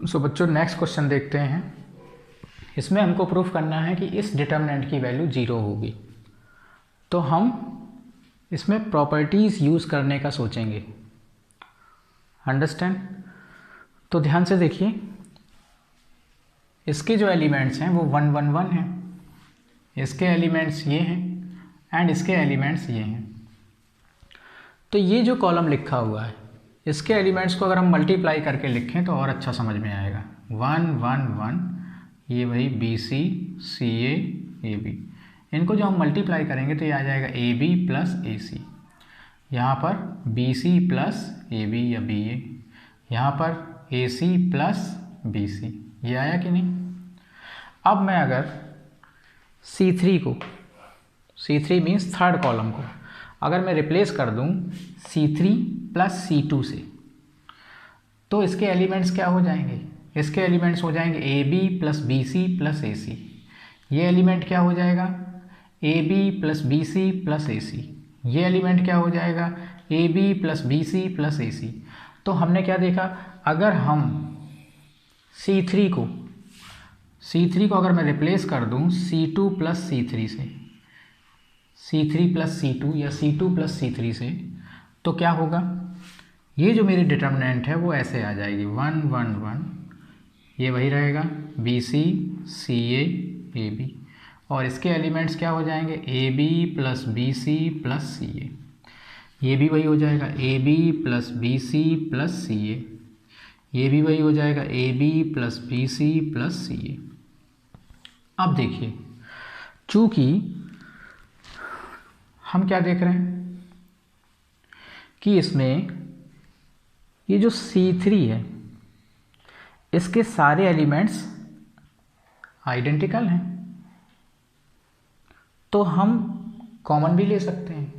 सो बच्चों next question देखते हैं। इसमें हमको प्रूफ करना है कि इस डिटर्मिनेंट की वैल्यू 0 होगी। तो हम इसमें प्रॉपर्टीज़ यूज़ करने का सोचेंगे। अंडरस्टैंड? तो ध्यान से देखिए, इसके जो एलिमेंट्स हैं वो 1 1 1 हैं, इसके एलिमेंट्स ये हैं एंड इसके एलिमेंट्स ये हैं। तो ये जो कॉलम लिखा हुआ है इसके एलिमेंट्स को अगर हम मल्टीप्लाई करके लिखें तो और अच्छा समझ में आएगा। 1 1 1, ये वही B C C A B, इनको जो हम मल्टीप्लाई करेंगे तो ये आ जाएगा A B plus A C. यहाँ पर B C plus A B या बी ए, यहाँ पर ए सी प्लस बी सी, ये आया कि नहीं। अब मैं अगर C3 को, C3 मीन्स थर्ड कॉलम को, अगर मैं रिप्लेस कर दूँ C3 प्लस C2 से, तो इसके एलिमेंट्स क्या हो जाएंगे? इसके एलिमेंट्स हो जाएंगे A B plus B C plus A C. ये एलिमेंट क्या हो जाएगा? A B plus B C plus A C. ये एलिमेंट क्या हो जाएगा? A B plus B C plus A C. तो हमने क्या देखा, अगर हम C3 को अगर मैं रिप्लेस कर दूं C2 प्लस C3 से, C3 प्लस C2 या C2 प्लस C3 से, तो क्या होगा? ये जो मेरी डिटर्मिनेंट है वो ऐसे आ जाएगी 1 1 1, ये वही रहेगा B C C A B, और इसके एलिमेंट्स क्या हो जाएंगे? A B plus B C plus C A. ये भी वही हो जाएगा A B plus B C plus C A. ये भी वही हो जाएगा A B plus B C plus C A. अब देखिए, चूंकि हम क्या देख रहे हैं कि इसमें ये जो C3 है इसके सारे एलिमेंट्स आइडेंटिकल हैं, तो हम कॉमन भी ले सकते हैं।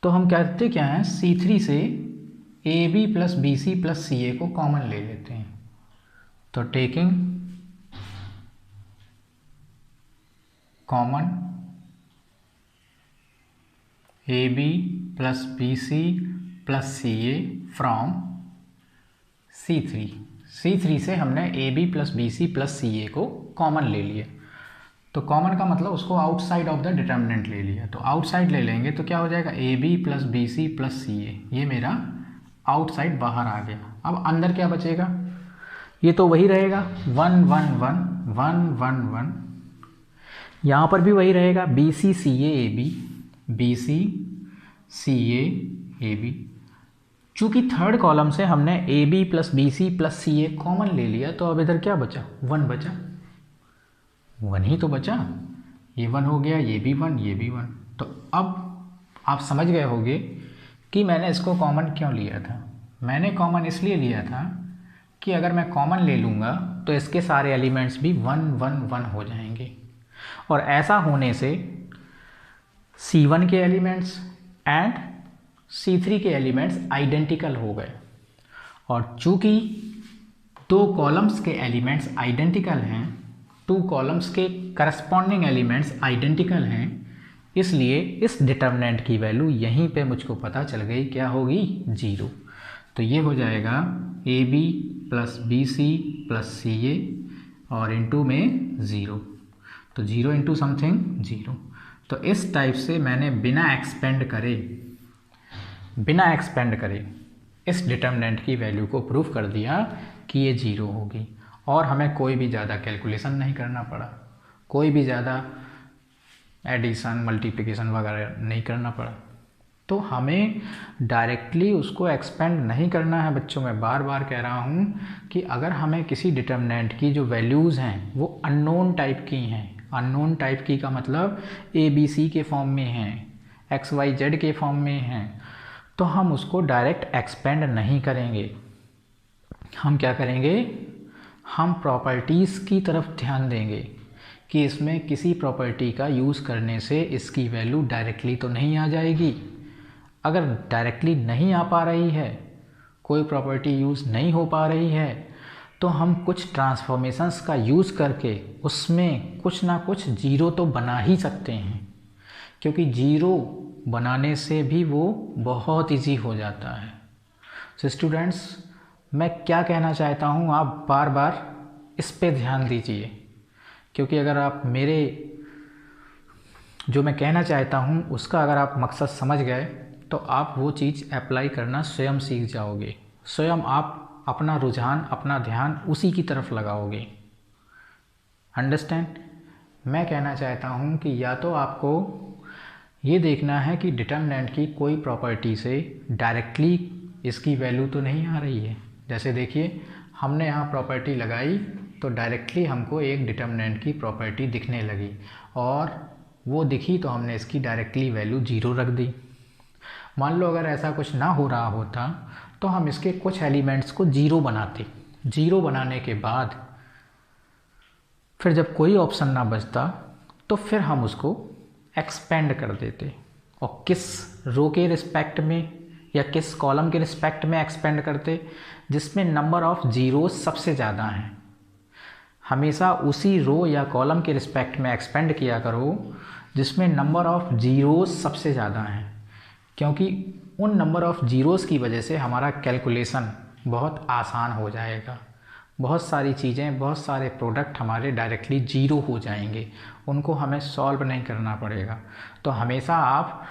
तो हम कहते क्या हैं, C3 से A B plus B C plus C A को कॉमन ले लेते हैं। तो taking common A B plus B C plus C A from C3 से हमने A B plus B C plus C A को कॉमन ले लिया। तो कॉमन का मतलब उसको आउटसाइड ऑफ द डिटर्मिनेंट ले लिया। तो आउटसाइड ले लेंगे तो क्या हो जाएगा? A B plus B C plus C A, ये मेरा आउटसाइड बाहर आ गया। अब अंदर क्या बचेगा? ये तो वही रहेगा 1 1 1 1 1 1, यहाँ पर भी वही रहेगा B C C A B, B C C A B. चूँकि थर्ड कॉलम से हमने A B plus B C plus C A common ले लिया, तो अब इधर क्या बचा? 1 बचा, 1 ही तो बचा। ये 1 हो गया, ये भी 1, ये भी 1। तो अब आप समझ गए होंगे कि मैंने इसको कॉमन क्यों लिया था। मैंने कॉमन इसलिए लिया था कि अगर मैं कॉमन ले लूँगा तो इसके सारे एलिमेंट्स भी 1 1 1 हो जाएंगे, और ऐसा होने से C1 के एलिमेंट्स एंड C3 के एलिमेंट्स आइडेंटिकल हो गए। और चूँकि 2 कॉलम्स के एलिमेंट्स आइडेंटिकल हैं, 2 कॉलम्स के करस्पॉन्डिंग एलिमेंट्स आइडेंटिकल हैं, इसलिए इस डिटर्मिनेंट की वैल्यू यहीं पे मुझको पता चल गई, क्या होगी? 0। तो ये हो जाएगा A B plus B C plus C A और इनटू में 0। तो 0 इंटू समथिंग 0। तो इस टाइप से मैंने बिना एक्सपेंड करे इस डिटर्मिनेंट की वैल्यू को प्रूफ कर दिया कि ये 0 होगी, और हमें कोई भी ज़्यादा कैलकुलेशन नहीं करना पड़ा, कोई भी ज़्यादा एडिशन मल्टीप्लिकेशन वगैरह नहीं करना पड़ा। तो हमें डायरेक्टली उसको एक्सपेंड नहीं करना है बच्चों। मैं बार बार कह रहा हूँ कि अगर हमें किसी डिटर्मिनेंट की जो वैल्यूज़ हैं वो अननोन टाइप की हैं, अननोन टाइप की का मतलब ए बी सी के फॉर्म में हैं, एक्स वाई जेड के फॉर्म में हैं, तो हम उसको डायरेक्ट एक्सपेंड नहीं करेंगे। हम क्या करेंगे? हम प्रॉपर्टीज़ की तरफ ध्यान देंगे कि इसमें किसी प्रॉपर्टी का यूज़ करने से इसकी वैल्यू डायरेक्टली तो नहीं आ जाएगी। अगर डायरेक्टली नहीं आ पा रही है, कोई प्रॉपर्टी यूज़ नहीं हो पा रही है, तो हम कुछ ट्रांसफॉर्मेशंस का यूज़ करके उसमें कुछ ना कुछ 0 तो बना ही सकते हैं, क्योंकि 0 बनाने से भी वो बहुत ईजी हो जाता है। सो स्टूडेंट्स, मैं क्या कहना चाहता हूँ आप बार बार इस पे ध्यान दीजिए, क्योंकि अगर आप मेरे जो मैं कहना चाहता हूँ उसका अगर आप मकसद समझ गए तो आप वो चीज़ अप्लाई करना स्वयं सीख जाओगे, स्वयं आप अपना रुझान अपना ध्यान उसी की तरफ लगाओगे। अंडरस्टैंड? मैं कहना चाहता हूँ कि या तो आपको ये देखना है कि डिटर्मिनेंट की कोई प्रॉपर्टी से डायरेक्टली इसकी वैल्यू तो नहीं आ रही है। जैसे देखिए हमने यहाँ प्रॉपर्टी लगाई तो डायरेक्टली हमको एक डिटर्मिनेंट की प्रॉपर्टी दिखने लगी और वो दिखी तो हमने इसकी डायरेक्टली वैल्यू 0 रख दी। मान लो अगर ऐसा कुछ ना हो रहा होता तो हम इसके कुछ एलिमेंट्स को 0 बनाते। 0 बनाने के बाद फिर जब कोई ऑप्शन ना बचता तो फिर हम उसको एक्सपेंड कर देते, और किस रो के रिस्पेक्ट में या किस कॉलम के रिस्पेक्ट में एक्सपेंड करते, जिसमें नंबर ऑफ जीरोस सबसे ज़्यादा हैं। हमेशा उसी रो या कॉलम के रिस्पेक्ट में एक्सपेंड किया करो जिसमें नंबर ऑफ जीरोस सबसे ज़्यादा हैं, क्योंकि उन नंबर ऑफ जीरोस की वजह से हमारा कैलकुलेशन बहुत आसान हो जाएगा। बहुत सारी चीज़ें, बहुत सारे प्रोडक्ट हमारे डायरेक्टली 0 हो जाएंगे, उनको हमें सॉल्व नहीं करना पड़ेगा। तो हमेशा आप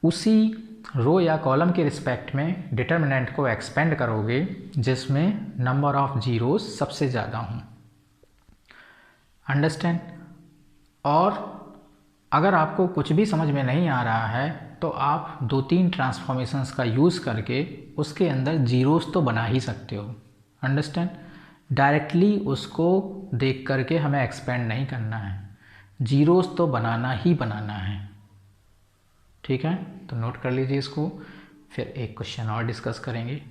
उसी रो या कॉलम के रिस्पेक्ट में डिटर्मिनेंट को एक्सपेंड करोगे जिसमें नंबर ऑफ जीरोस सबसे ज़्यादा हों। अंडरस्टैंड? और अगर आपको कुछ भी समझ में नहीं आ रहा है तो आप 2-3 ट्रांसफॉर्मेशंस का यूज़ करके उसके अंदर जीरोस तो बना ही सकते हो। अंडरस्टैंड? डायरेक्टली उसको देख करके हमें एक्सपेंड नहीं करना है, जीरोस तो बनाना ही बनाना है। ठीक है, तो नोट कर लीजिए इसको, फिर एक क्वेश्चन और डिस्कस करेंगे।